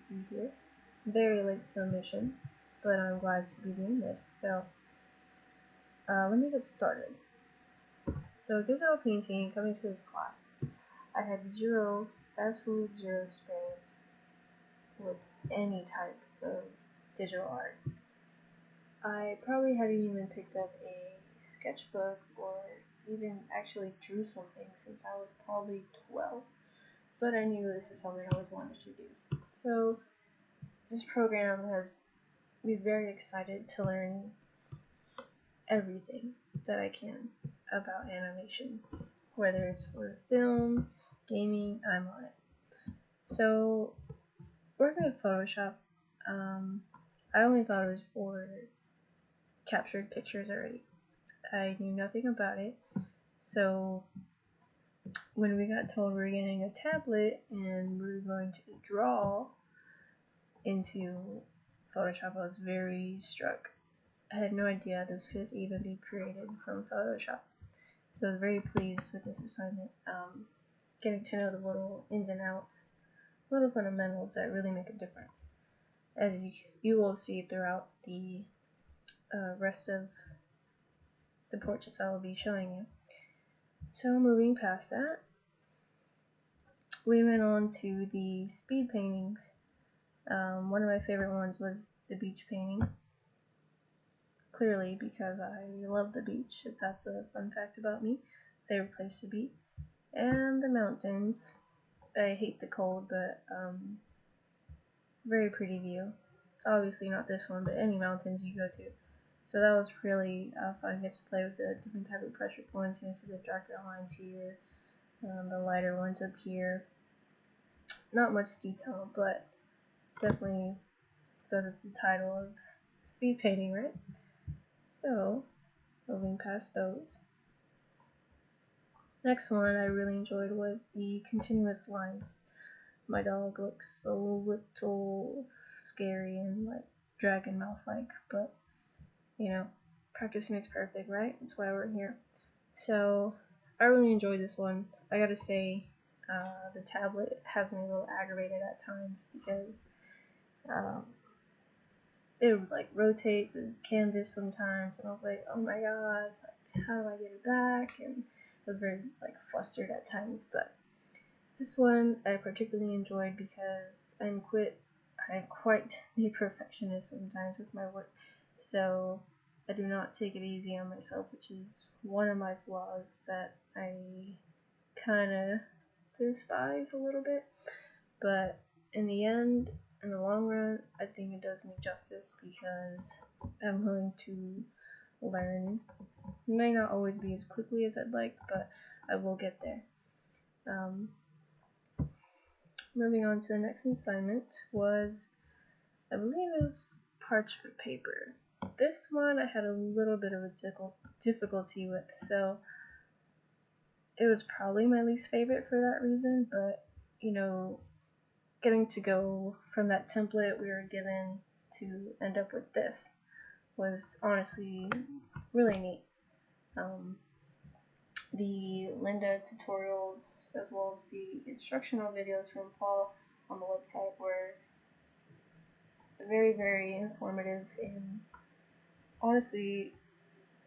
see here. Very late submission, but I'm glad to be doing this. So let me get started. So digital painting, coming to this class, I had absolute zero experience with any type of digital art. I probably haven't even picked up a sketchbook or even actually drew something since I was probably 12, but I knew this is something I always wanted to do. So this program has me very excited to learn everything that I can about animation, whether it's for film, gaming, I'm on it. So working with Photoshop, I only thought it was for captured pictures already. I knew nothing about it, so when we got told we were getting a tablet and we were going to draw into Photoshop, I was very struck. I had no idea this could even be created from Photoshop, so I was very pleased with this assignment, getting to know the little ins and outs, little fundamentals that really make a difference, as you will see throughout the rest of the portraits I will be showing you. So moving past that, we went on to the speed paintings. One of my favorite ones was the beach painting, clearly because I love the beach, if that's a fun fact about me, favorite place to be, and the mountains. I hate the cold, but very pretty view. Obviously not this one, but any mountains you go to. So that was really fun. Get to play with the different type of pressure points. You see the darker lines here, the lighter ones up here. Not much detail, but definitely goes with the title of speed painting, right? So, moving past those. Next one I really enjoyed was the continuous lines. My dog looks a little scary and like dragon mouth like, but you know, practice makes perfect, right? That's why we're here. So I really enjoyed this one. I gotta say, the tablet has me a little aggravated at times because it would like rotate the canvas sometimes, and I was like, oh my god, like, how do I get it back? And I was very like flustered at times. But this one I particularly enjoyed because I'm quite a perfectionist sometimes with my work, so I do not take it easy on myself, which is one of my flaws that I kind of despise a little bit. But in the end, in the long run, I think it does me justice because I'm willing to learn. It may not always be as quickly as I'd like, but I will get there. Moving on to the next assignment was, I believe it was parchment paper. This one I had a little bit of a difficulty with, so it was probably my least favorite for that reason, but you know, getting to go from that template we were given to end up with this was honestly really neat. The Lynda tutorials as well as the instructional videos from Paul on the website were very, very informative, and honestly,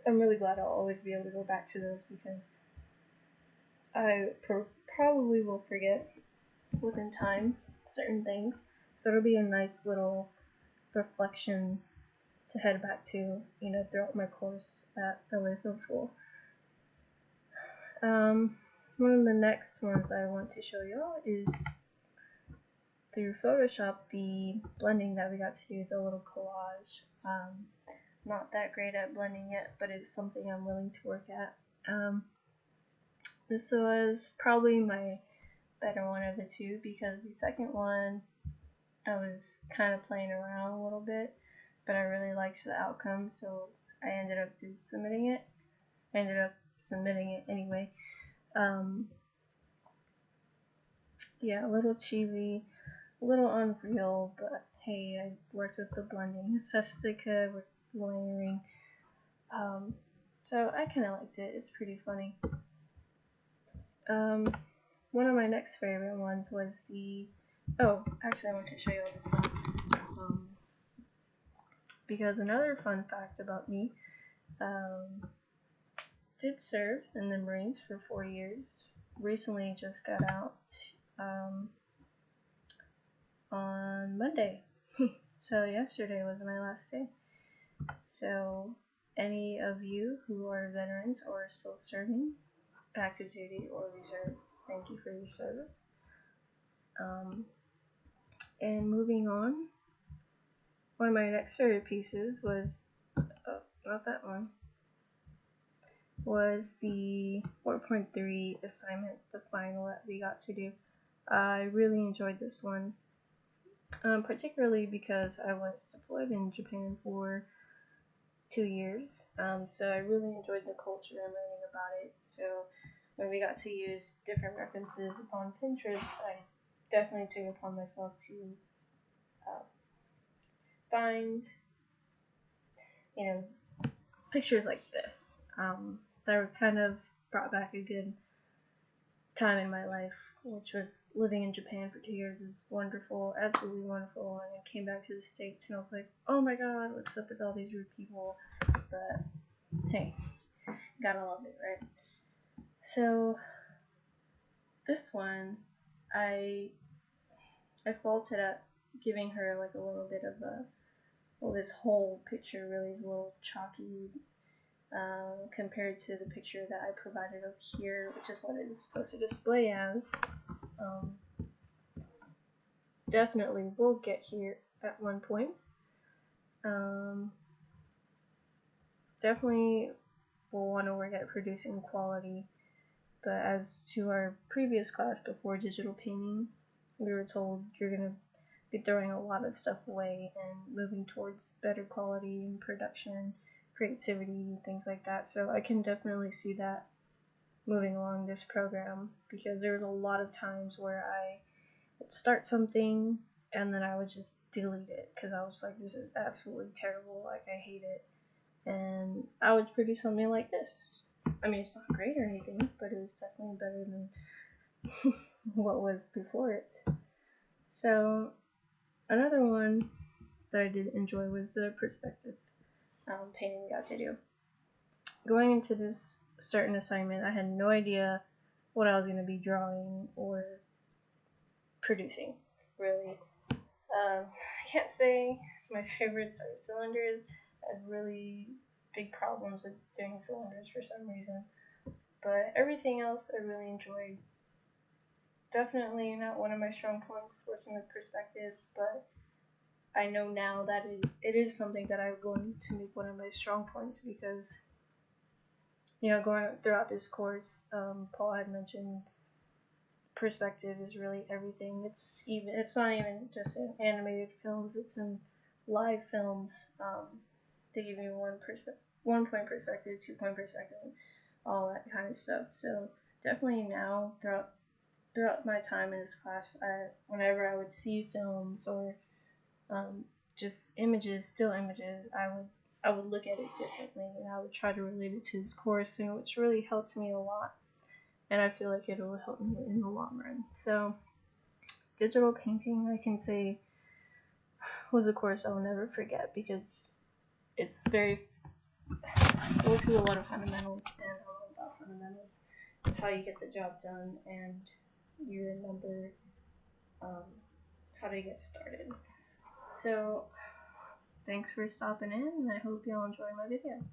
I'm really glad I'll always be able to go back to those because I probably will forget within time certain things, so it'll be a nice little reflection to head back to, you know, throughout my course at LA Film School. One of the next ones I want to show you all is through Photoshop, the blending that we got to do, the little collage. Not that great at blending yet, but it's something I'm willing to work at. This was probably my better one of the two because the second one I was kind of playing around a little bit, but I really liked the outcome, so I ended up submitting it. Anyway. Yeah, a little cheesy, a little unreal, but hey, I worked with the blending as best as I could with layering. So I kind of liked it. It's pretty funny. One of my next favorite ones was the Oh, actually I want to show you all this one. Because another fun fact about me, did serve in the Marines for 4 years. Recently just got out on Monday. So yesterday was my last day. So any of you who are veterans or still serving, active duty or reserves, thank you for your service. And moving on, one of my next favorite pieces was, not that one, was the 4.3 assignment, the final that we got to do. I really enjoyed this one, particularly because I was deployed in Japan for 2 years, so I really enjoyed the culture and learning about it. So when we got to use different references on Pinterest, I definitely took upon myself to find, pictures like this that were kind of brought back a good time in my life, which was living in Japan for 2 years is wonderful, absolutely wonderful. And I came back to the States and I was like, oh my god, what's up with all these rude people? But hey, gotta love it, right? So this one, I faulted at giving her like a little bit of this whole picture really is a little chalky compared to the picture that I provided up here, which is what it is supposed to display as. Definitely will get here at one point. Definitely will want to work at producing quality, but as to our previous class before digital painting, we were told you're going to be throwing a lot of stuff away and moving towards better quality and production, creativity, things like that. So I can definitely see that moving along this program, because there was a lot of times where I would start something and then I would just delete it because I was like, this is absolutely terrible, like I hate it. And I would produce something like this. I mean, it's not great or anything, but it was definitely better than what was before it. So another one that I did enjoy was the perspective painting we got to do. Going into this certain assignment, I had no idea what I was going to be drawing or producing, really. I can't say my favorites are cylinders. I had really big problems with doing cylinders for some reason. But everything else I really enjoyed. Definitely not one of my strong points working with perspective, but I know now that it is something that I'm going to make one of my strong points because, going throughout this course, Paul had mentioned perspective is really everything. It's not even just in animated films, it's in live films. They give you 1 point perspective, 2 point perspective, all that kind of stuff. So definitely now throughout my time in this class, whenever I would see films or just images, still images, I would look at it differently and I would try to relate it to this course, which really helps me a lot. And I feel like it will help me in the long run. So digital painting, I can say, was a course I will never forget because it works with a lot of fundamentals, and I love about fundamentals. It's how you get the job done, and you remember how to get started. So thanks for stopping in, and I hope you'll enjoy my video.